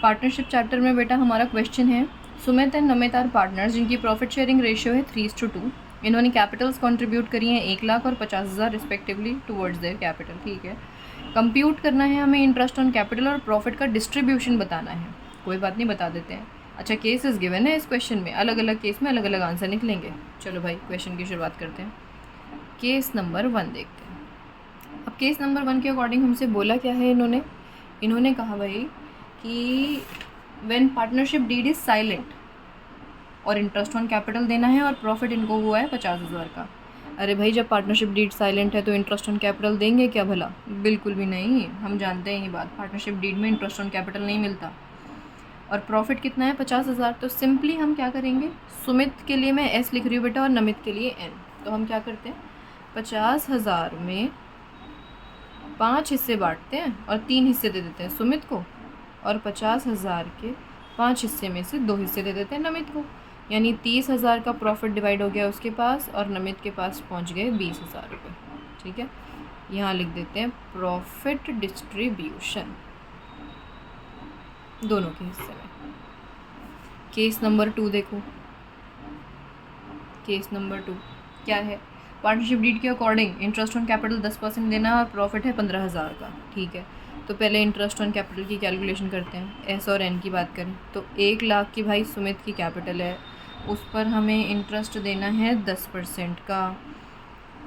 Partnership chapter में बेटा हमारा क्वेश्चन है, Sumit and Namit are partners जिनकी प्रॉफिट शेयरिंग रेशियो है 3:2। इन्होंने कैपिटल्स कंट्रीब्यूट करी हैं 1,00,000 और 50,000 रिस्पेक्टिवली टुवर्ड्स देयर कैपिटल। ठीक है, कंप्यूट करना है हमें इंटरेस्ट ऑन कैपिटल और प्रॉफिट का डिस्ट्रीब्यूशन बताना है। कोई बात नहीं, बता देते हैं। अच्छा, केसेस गिवन है इस क्वेश्चन में, अलग अलग केस में अलग अलग आंसर निकलेंगे। चलो भाई क्वेश्चन की शुरुआत करते हैं। केस नंबर 1 देखते हैं। अब केस नंबर 1 के अकॉर्डिंग हमसे बोला क्या है इन्होंने कहा भाई कि when partnership deed is silent और इंटरेस्ट ऑन कैपिटल देना है और प्रॉफिट इनको हुआ है 50,000 का। अरे भाई, जब पार्टनरशिप डीड साइलेंट है तो इंटरेस्ट ऑन कैपिटल देंगे क्या भला? बिल्कुल भी नहीं। हम जानते हैं ये बात, पार्टनरशिप डीड में इंटरेस्ट ऑन कैपिटल नहीं मिलता। और प्रॉफिट कितना है? 50,000। तो सिंपली हम क्या करेंगे, सुमित के लिए मैं एस लिख रही हूँ बेटा और नमित के लिए एन। तो हम क्या करते हैं, 50,000 में 5 हिस्से बांटते हैं और 3 हिस्से दे देते हैं सुमित को, और 50,000 के 5 हिस्से में से 2 हिस्से दे देते हैं नमित को। यानी 30,000 का प्रॉफिट डिवाइड हो गया उसके पास और नमित के पास पहुंच गए 20,000 रुपये। ठीक है, यहाँ लिख देते हैं प्रॉफिट डिस्ट्रीब्यूशन दोनों के हिस्से में। केस नंबर 2 देखो। केस नंबर 2 क्या है, पार्टनरशिप डीड के अकॉर्डिंग इंटरेस्ट ऑन कैपिटल 10% देना और प्रॉफिट है 15,000 का। ठीक है, तो पहले इंटरेस्ट ऑन कैपिटल की कैलकुलेशन करते हैं। एस और एन की बात करें तो 1,00,000 की भाई सुमित की कैपिटल है, उस पर हमें इंटरेस्ट देना है 10% का।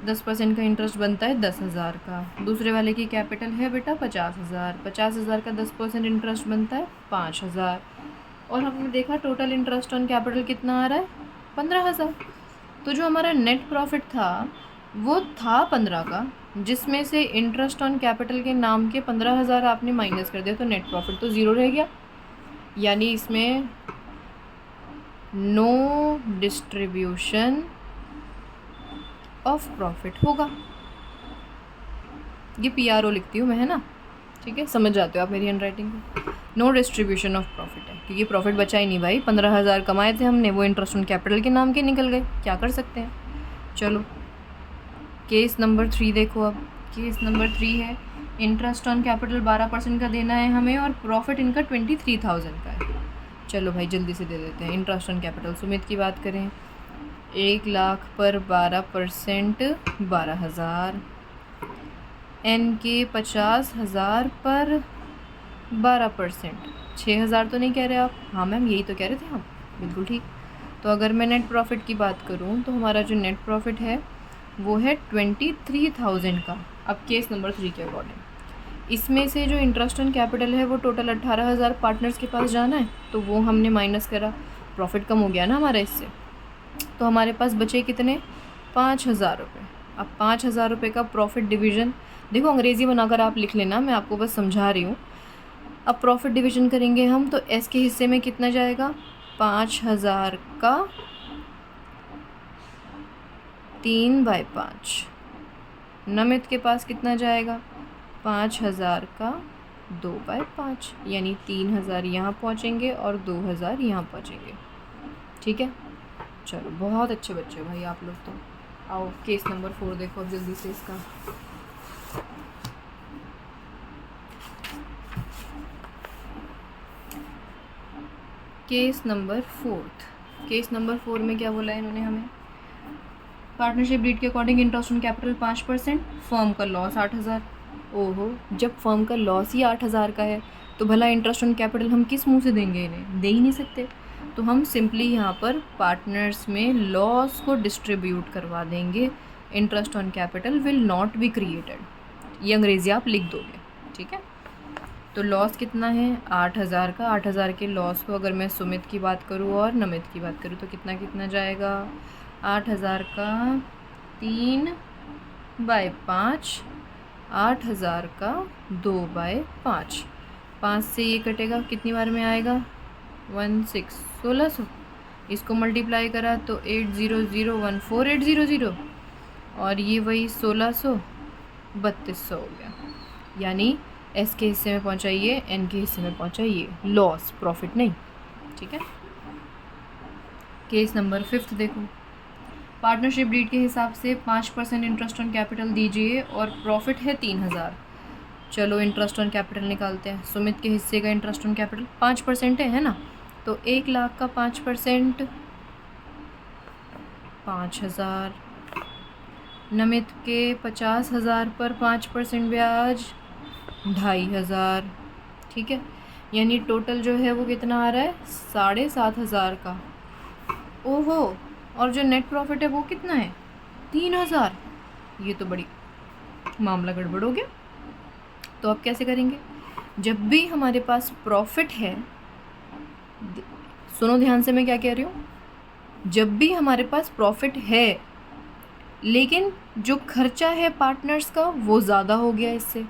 10% का इंटरेस्ट बनता है 10,000 का। दूसरे वाले की कैपिटल है बेटा 50,000। 50,000 का 10% इंटरेस्ट बनता है 5,000। और हमने देखा टोटल इंटरेस्ट ऑन कैपिटल कितना आ रहा है, 15,000। तो जो हमारा नेट प्रॉफिट था वो था 15 का, जिसमें से इंटरेस्ट ऑन कैपिटल के नाम के 15,000 आपने माइनस कर दिया, तो नेट प्रॉफिट तो ज़ीरो रह गया। यानी इसमें नो डिस्ट्रीब्यूशन ऑफ प्रॉफिट होगा। ये PRO लिखती हूँ मैं, है ना? ठीक है, समझ जाते हो आप मेरी हैंडराइटिंग को। नो डिस्ट्रीब्यूशन ऑफ प्रॉफिट है क्योंकि प्रॉफिट बचा ही नहीं भाई। 15,000 कमाए थे हमने, वो इंटरेस्ट ऑन कैपिटल के नाम के निकल गए, क्या कर सकते हैं। चलो केस नंबर 3 देखो। अब केस नंबर 3 है, इंटरेस्ट ऑन कैपिटल 12% का देना है हमें और प्रॉफिट इनका 23,000 का है। चलो भाई जल्दी से दे देते हैं। इंटरेस्ट ऑन कैपिटल सुमित की बात करें, 1,00,000 पर 12% 12,000। एन के 50,000 पर 12% 6,000 तो नहीं कह रहे आप? हाँ मैम, यही तो कह रहे थे आप, बिल्कुल ठीक। तो अगर मैं नेट प्रॉफिट की बात करूँ तो हमारा जो नेट प्रॉफिट है वो है 23,000 का। अब केस नंबर 3 के अकॉर्डिंग इसमें से जो इंटरेस्ट ऑन कैपिटल है वो टोटल 18,000 पार्टनर्स के पास जाना है, तो वो हमने माइनस करा, प्रॉफिट कम हो गया ना हमारा इससे। तो हमारे पास बचे कितने, 5,000 रुपये। अब 5,000 रुपये का प्रॉफिट डिवीज़न देखो, अंग्रेज़ी बनाकर आप लिख लेना, मैं आपको बस समझा रही हूँ। अब प्रॉफिट डिवीज़न करेंगे हम तो एस के हिस्से में कितना जाएगा, 5,000 का 3/5। नमित के पास कितना जाएगा, 5,000 का 2/5, यानी 3,000 यहाँ पहुँचेंगे और 2,000 यहाँ पहुँचेंगे। ठीक है, चलो बहुत अच्छे बच्चे भाई आप लोग। तो आओ केस नंबर 4 देखो अब जल्दी से इसका। Case number 4। केस नंबर 4 में क्या बोला है इन्होंने हमें, पार्टनरशिप डीड के according interest on capital 5%, firm का लॉस 8,000। ओहो, जब फर्म का लॉस ही 8,000 का है तो भला इंटरेस्ट ऑन कैपिटल हम किस मुंह से देंगे, इन्हें दे ही नहीं सकते। तो हम सिंपली यहाँ पर पार्टनर्स में लॉस को डिस्ट्रीब्यूट करवा देंगे। Interest on capital will not be created. ये अंग्रेजी आप लिख दोगे, ठीक है। तो लॉस कितना है, 8,000 का। 8,000 के लॉस को अगर मैं सुमित की बात करूँ और नमित की बात करूँ तो कितना कितना जाएगा, 8,000 का 3/5, 8,000 का 2/5। 5 से ये कटेगा, कितनी बार में आएगा, 1600। इसको मल्टीप्लाई करा तो 800,14800 और ये वही 1600, 3200 हो गया। यानी एस के हिस्से में पहुंचाइए, एन के हिस्से में पहुंचाइए, लॉस, प्रॉफिट नहीं। ठीक है। केस नंबर 5 देखो, पार्टनरशिप डीड के हिसाब से 5% इंटरेस्ट ऑन कैपिटल दीजिए और प्रॉफिट है 3,000। चलो इंटरेस्ट ऑन कैपिटल निकालते हैं। सुमित के हिस्से का इंटरेस्ट ऑन कैपिटल 5% है ना, तो 1 लाख का 5% 5,000। नमित के 50,000 पर 5% ब्याज 2,500। ठीक है, यानी टोटल जो है वो कितना आ रहा है 7,500 का। ओहो, और जो नेट प्रॉफिट है वो कितना है 3,000। ये तो बड़ी मामला गड़बड़ हो गया। तो अब कैसे करेंगे, जब भी हमारे पास प्रॉफिट है, सुनो ध्यान से मैं क्या कह रही हूँ, जब भी हमारे पास प्रॉफिट है लेकिन जो खर्चा है पार्टनर्स का वो ज़्यादा हो गया इससे,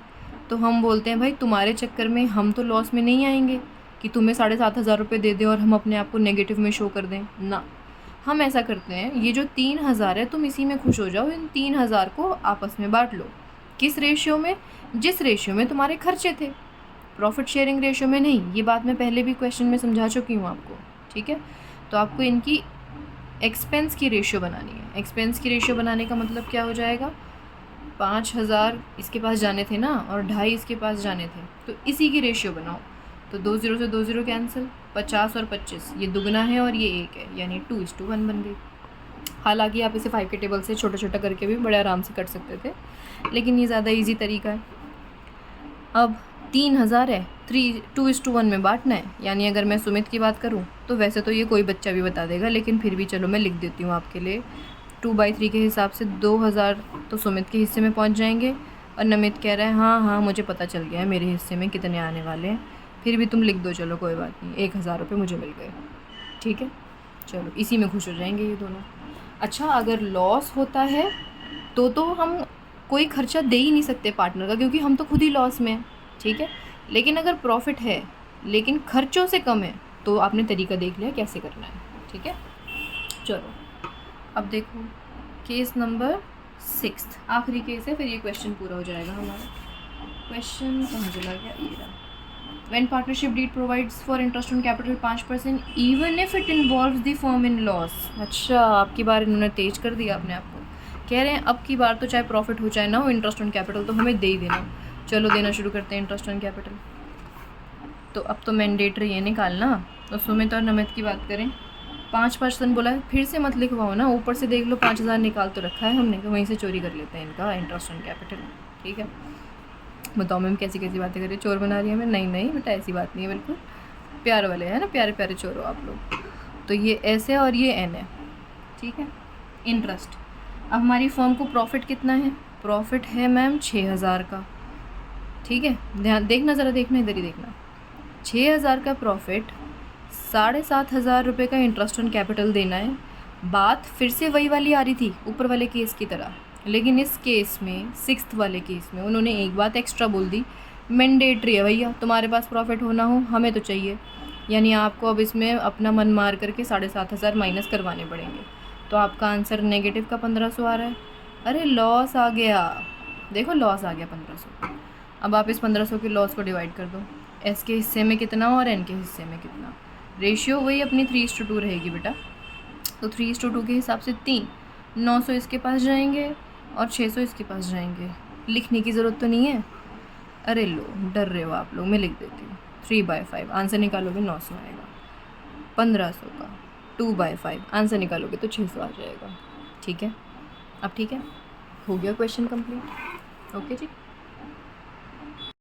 तो हम बोलते हैं भाई तुम्हारे चक्कर में हम तो लॉस में नहीं आएंगे कि तुम्हें 7,500 रुपये दे दें और हम अपने आप को नेगेटिव में शो कर दें ना। हम ऐसा करते हैं, ये जो 3,000 है तुम इसी में खुश हो जाओ, इन 3,000 को आपस में बांट लो। किस रेशियो में, जिस रेशियो में तुम्हारे खर्चे थे, प्रॉफिट शेयरिंग रेशियो में नहीं। ये बात मैं पहले भी क्वेश्चन में समझा चुकी हूँ आपको। ठीक है, तो आपको इनकी एक्सपेंस की रेशियो बनानी है। एक्सपेंस की रेशियो बनाने का मतलब क्या हो जाएगा, 5,000 इसके पास जाने थे ना और 2,500 इसके पास जाने थे, तो इसी की रेशियो बनाओ। तो 2 0 से 2 0 कैंसिल, 50 और 25, ये दुगना है और ये 1 है, यानी 2:1 बन गई। हालांकि आप इसे 5 के टेबल से छोटा छोटा करके भी बड़े आराम से कर सकते थे, लेकिन ये ज़्यादा इजी तरीका है। अब 3,000 है, 2:1 में बांटना है। यानी अगर मैं सुमित की बात करूँ तो वैसे तो ये कोई बच्चा भी बता देगा, लेकिन फिर भी चलो मैं लिख देती हूँ आपके लिए। 2/3 के हिसाब से 2,000 तो सुमित के हिस्से में पहुँच जाएंगे, और नमित कह रहा है हाँ हाँ मुझे पता चल गया है मेरे हिस्से में कितने आने वाले हैं। फिर भी तुम लिख दो, चलो कोई बात नहीं, 1,000 रुपये मुझे मिल गए। ठीक है, चलो इसी में खुश हो जाएंगे ये दोनों। अच्छा, अगर लॉस होता है तो हम कोई खर्चा दे ही नहीं सकते पार्टनर का, क्योंकि हम तो खुद ही लॉस में हैं। ठीक है, लेकिन अगर प्रॉफिट है लेकिन खर्चों से कम है तो आपने तरीका देख लिया कैसे करना है। ठीक है, चलो अब देखो केस नंबर 6, आखिरी केस है, फिर ये क्वेश्चन पूरा हो जाएगा हमारा। क्वेश्चन कहाँ चला गया, ये रहा। When partnership deed provides for interest on capital 5% even if it involves the firm in loss। अच्छा, आपकी बार इन्होंने तेज कर दिया अपने आप को, कह रहे हैं अब की बार तो चाहे प्रॉफिट हो चाहे ना हो, इंटरेस्ट ऑन कैपिटल तो हमें दे ही देना। चलो देना शुरू करते हैं इंटरेस्ट ऑन कैपिटल। तो अब तो मैंडेटरी है निकालना। तो सुमित और नमित की बात करें, 5% बोला है, फिर से मत लिखवाओ ना, ऊपर से देख लो 5,000 निकाल तो रखा है हमने, तो वहीं से चोरी कर लेते हैं इनका इंटरेस्ट ऑन कैपिटल। ठीक है, बताओ मैम कैसी कैसी बातें कर रही है, चोर बना रही है मैं? नहीं नहीं बेटा, ऐसी बात नहीं है, बिल्कुल प्यार वाले हैं ना, प्यारे प्यारे चोर हो आप लोग। तो ये एस है और ये एन है। ठीक है, इंटरेस्ट। अब हमारी फर्म को प्रॉफिट कितना है, प्रॉफिट है मैम 6,000 का। ठीक है, ध्यान देखना, ज़रा देखना, इधर ही देखना। 6,000 का प्रॉफिट, 7,500 रुपये का इंटरेस्ट ऑन कैपिटल देना है। बात फिर से वही वाली आ रही थी ऊपर वाले केस की तरह, लेकिन इस केस में 6th वाले केस में उन्होंने एक बात एक्स्ट्रा बोल दी, मैंडेटरी है भैया, तुम्हारे पास प्रॉफिट होना हो हमें तो चाहिए। यानी आपको अब इसमें अपना मन मार करके 7,500 माइनस करवाने पड़ेंगे। तो आपका आंसर नेगेटिव का 1,500 आ रहा है। अरे लॉस आ गया, देखो लॉस आ गया 1,500। अब आप इस 1,500 के लॉस को डिवाइड कर दो, एस के हिस्से में कितना और एन के हिस्से में कितना। रेशियो वही अपनी 3:2 रहेगी बेटा, तो 3:2 के हिसाब से 3, 900 इसके पास जाएंगे और 600 इसके पास जाएंगे। लिखने की ज़रूरत तो नहीं है, अरे लो डर रहे हो आप लोग, मैं लिख देती हूँ। 3/5 आंसर निकालोगे 900 आएगा, 1,500 का 2/5 आंसर निकालोगे तो 600 आ जाएगा। ठीक है, अब ठीक है, हो गया क्वेश्चन कंप्लीट। ओके जी।